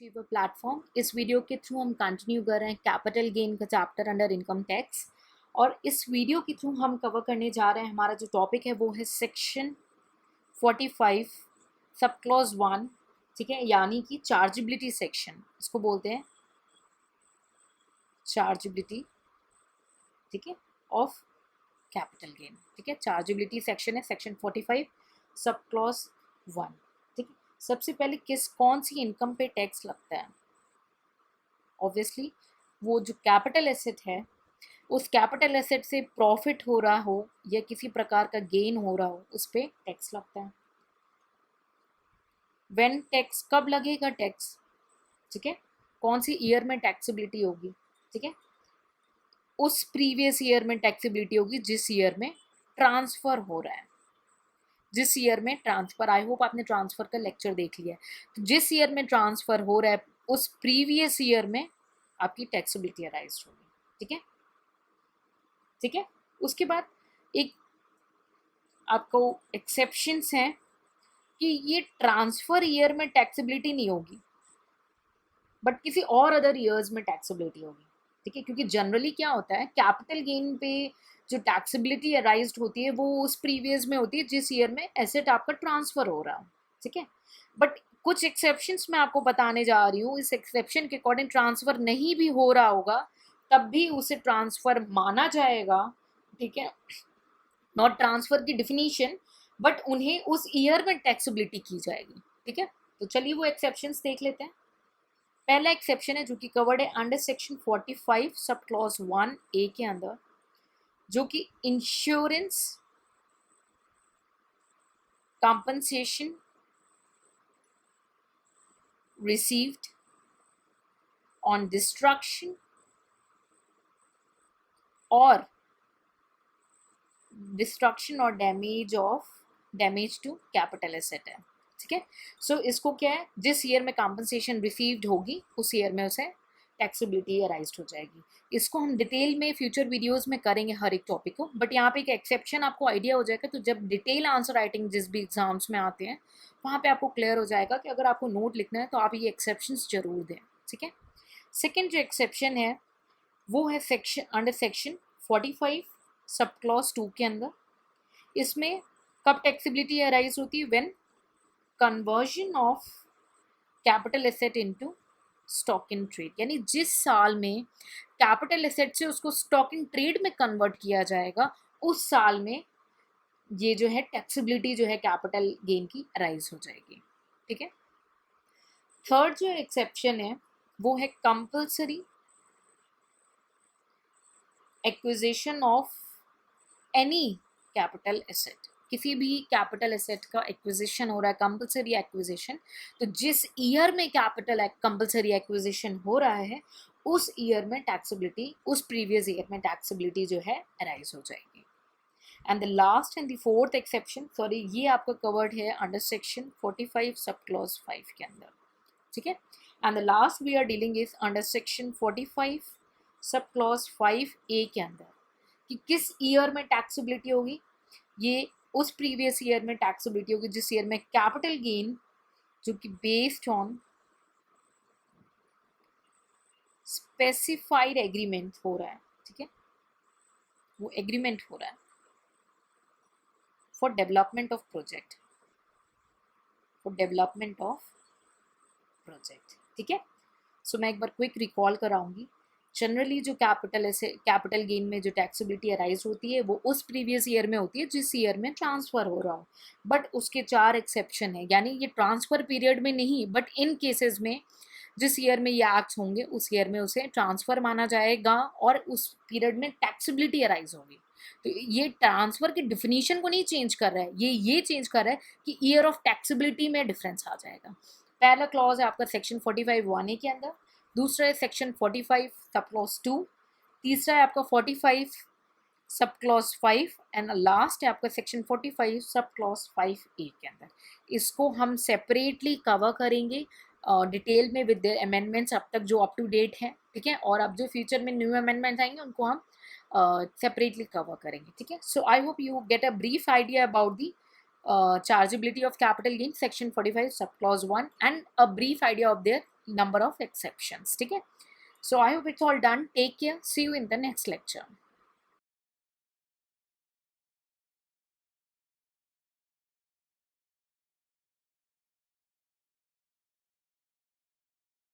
Achiever platform. इस video के through हम कंटिन्यू कर रहे हैं कैपिटल गेन का चैप्टर अंडर इनकम टैक्स, और इस वीडियो के थ्रू हम कवर करने जा रहे हैं, हमारा जो टॉपिक है वो है सेक्शन 45 सब क्लॉज 1, ठीक है, यानी कि चार्जेबिलिटी सेक्शन, इसको बोलते हैं चार्जेबिलिटी, ठीक है, ऑफ कैपिटल गेन। ठीक है, चार्जेबिलिटी सेक्शन है सेक्शन 45 सब क्लॉज 1। ठीक है, सबसे पहले कौन सी इनकम पे टैक्स लगता है? ऑब्वियसली वो जो कैपिटल एसेट है, उस कैपिटल एसेट से प्रॉफिट हो रहा हो या किसी प्रकार का गेन हो रहा हो, उस पर टैक्स लगता है। व्हेन टैक्स, कब लगेगा टैक्स? ठीक है, कौन सी ईयर में टैक्सेबिलिटी होगी? ठीक है, उस प्रीवियस ईयर में टैक्सेबिलिटी होगी जिस ईयर में ट्रांसफ़र हो रहा है। जिस ईयर में ट्रांसफ़र, आई होप आपने ट्रांसफ़र का लेक्चर देख लिया है, तो जिस ईयर में ट्रांसफ़र हो रहा है उस प्रीवियस ईयर में आपकी टैक्सेबिलिटी अराइज होगी। ठीक है, ठीक है। उसके बाद एक आपको एक्सेप्शंस हैं कि ये ट्रांसफ़र ईयर में टैक्सेबिलिटी नहीं होगी, बट किसी और अदर ईयर्स में टैक्सेबिलिटी होगी। ठीक है, क्योंकि जनरली क्या होता है, कैपिटल गेन पे जो टैक्सेबिलिटी अराइज होती है वो उस प्रीवियस में होती है जिस ईयर में एसेट आपका ट्रांसफ़र हो रहा है। ठीक है, बट कुछ एक्सेप्शंस मैं आपको बताने जा रही हूँ। इस एक्सेप्शन के अकॉर्डिंग ट्रांसफ़र नहीं भी हो रहा होगा तब भी उसे ट्रांसफ़र माना जाएगा। ठीक है, नॉट ट्रांसफ़र की डिफिनीशन, बट उन्हें उस ईयर में टैक्सेबिलिटी की जाएगी। ठीक है, तो चलिए वो एक्सेप्शंस देख लेते हैं। पहला एक्सेप्शन है जो कि कवर्ड है under section 45 sub clause 1A के अंदर, जो कि insurance compensation received on destruction or damage to capital asset है। ठीक है, सो इसको क्या है, जिस ईयर में compensation received होगी उस ईयर में उसे टैक्सेबिलिटी अराइज हो जाएगी। इसको हम डिटेल में फ्यूचर वीडियोस में करेंगे हर एक टॉपिक को, बट यहाँ पे एक एक्सेप्शन आपको आइडिया हो जाएगा। तो जब डिटेल आंसर राइटिंग जिस भी एग्जाम्स में आते हैं वहाँ पे आपको क्लियर हो जाएगा कि अगर आपको नोट लिखना है तो आप ये एक्सेप्शंस जरूर दें। ठीक है, सेकेंड जो एक्सेप्शन है वो है section under section 45 sub clause 2 के अंदर। इसमें कब टैक्सेबिलिटी अराइज होती है? When conversion of capital asset into stock in trade, यानी जिस साल में कैपिटल एसेट से उसको स्टॉक इन ट्रेड में कन्वर्ट किया जाएगा उस साल में ये जो है टैक्सेबिलिटी जो है कैपिटल गेन की अराइज हो जाएगी। ठीक है, थर्ड जो एक्सेप्शन है वो है compulsory acquisition of any capital asset. किसी भी कैपिटल एसेट का एक्विजिशन हो रहा है, कंपल्सरी एक्विजिशन, तो जिस ईयर में कैपिटल कंपल्सरी एक्विजिशन हो रहा है उस ईयर में टैक्सेबिलिटी, उस प्रीवियस ईयर में टैक्सेबिलिटी जो है अराइज हो जाएगी। And the last and the fourth exception, sorry, ये आपका कवर्ड है अंडर सेक्शन 45 सब क्लॉज 5 के अंदर। ठीक है, and the last we are dealing is under section 45 sub clause 5A के अंदर, कि किस ईयर में टैक्सेबिलिटी होगी। ये उस प्रीवियस ईयर में टैक्सेबिलिटी होगी जिस ईयर में कैपिटल गेन जो कि बेस्ड ऑन स्पेसिफाइड एग्रीमेंट हो रहा है। ठीक है, वो एग्रीमेंट हो रहा है for development of project, for development of project. ठीक है, सो मैं एक बार क्विक रिकॉल कराऊंगी। जनरली जो कैपिटल गेन में जो टैक्सेबिलिटी अराइज होती है वो उस प्रीवियस ईयर में होती है जिस ईयर में ट्रांसफ़र हो रहा हो, बट उसके 4 एक्सेप्शन है, यानी ये ट्रांसफ़र पीरियड में नहीं, बट इन केसेस में जिस ईयर में ये एक्ट्स होंगे उस ईयर में उसे ट्रांसफ़र माना जाएगा और उस पीरियड में टैक्सेबिलिटी अराइज होगी। तो ये ट्रांसफ़र की डिफिनीशन को नहीं चेंज कर रहा है, ये चेंज कर रहा है कि ईयर ऑफ टैक्सेबिलिटी में डिफरेंस आ जाएगा। पहला क्लॉज है आपका सेक्शन 45 1A के अंदर, दूसरा है सेक्शन 45 सब क्लॉज 2, तीसरा है आपका 45 सब क्लॉज 5 एंड लास्ट है आपका सेक्शन 45 सब क्लॉज 5A के अंदर। इसको हम सेपरेटली कवर करेंगे डिटेल में विद देयर अमेंडमेंट्स अब तक जो अप टू डेट है। ठीक है, और अब जो फ्यूचर में न्यू अमेंडमेंट्स आएंगे उनको हम सेपरेटली कवर करेंगे। ठीक है, so I hope you get a brief idea about the chargeability of capital gain section 45 sub clause 1 and a brief idea of their number of exceptions. ठीक है? So I hope it's all done. Take care. See you in the next lecture.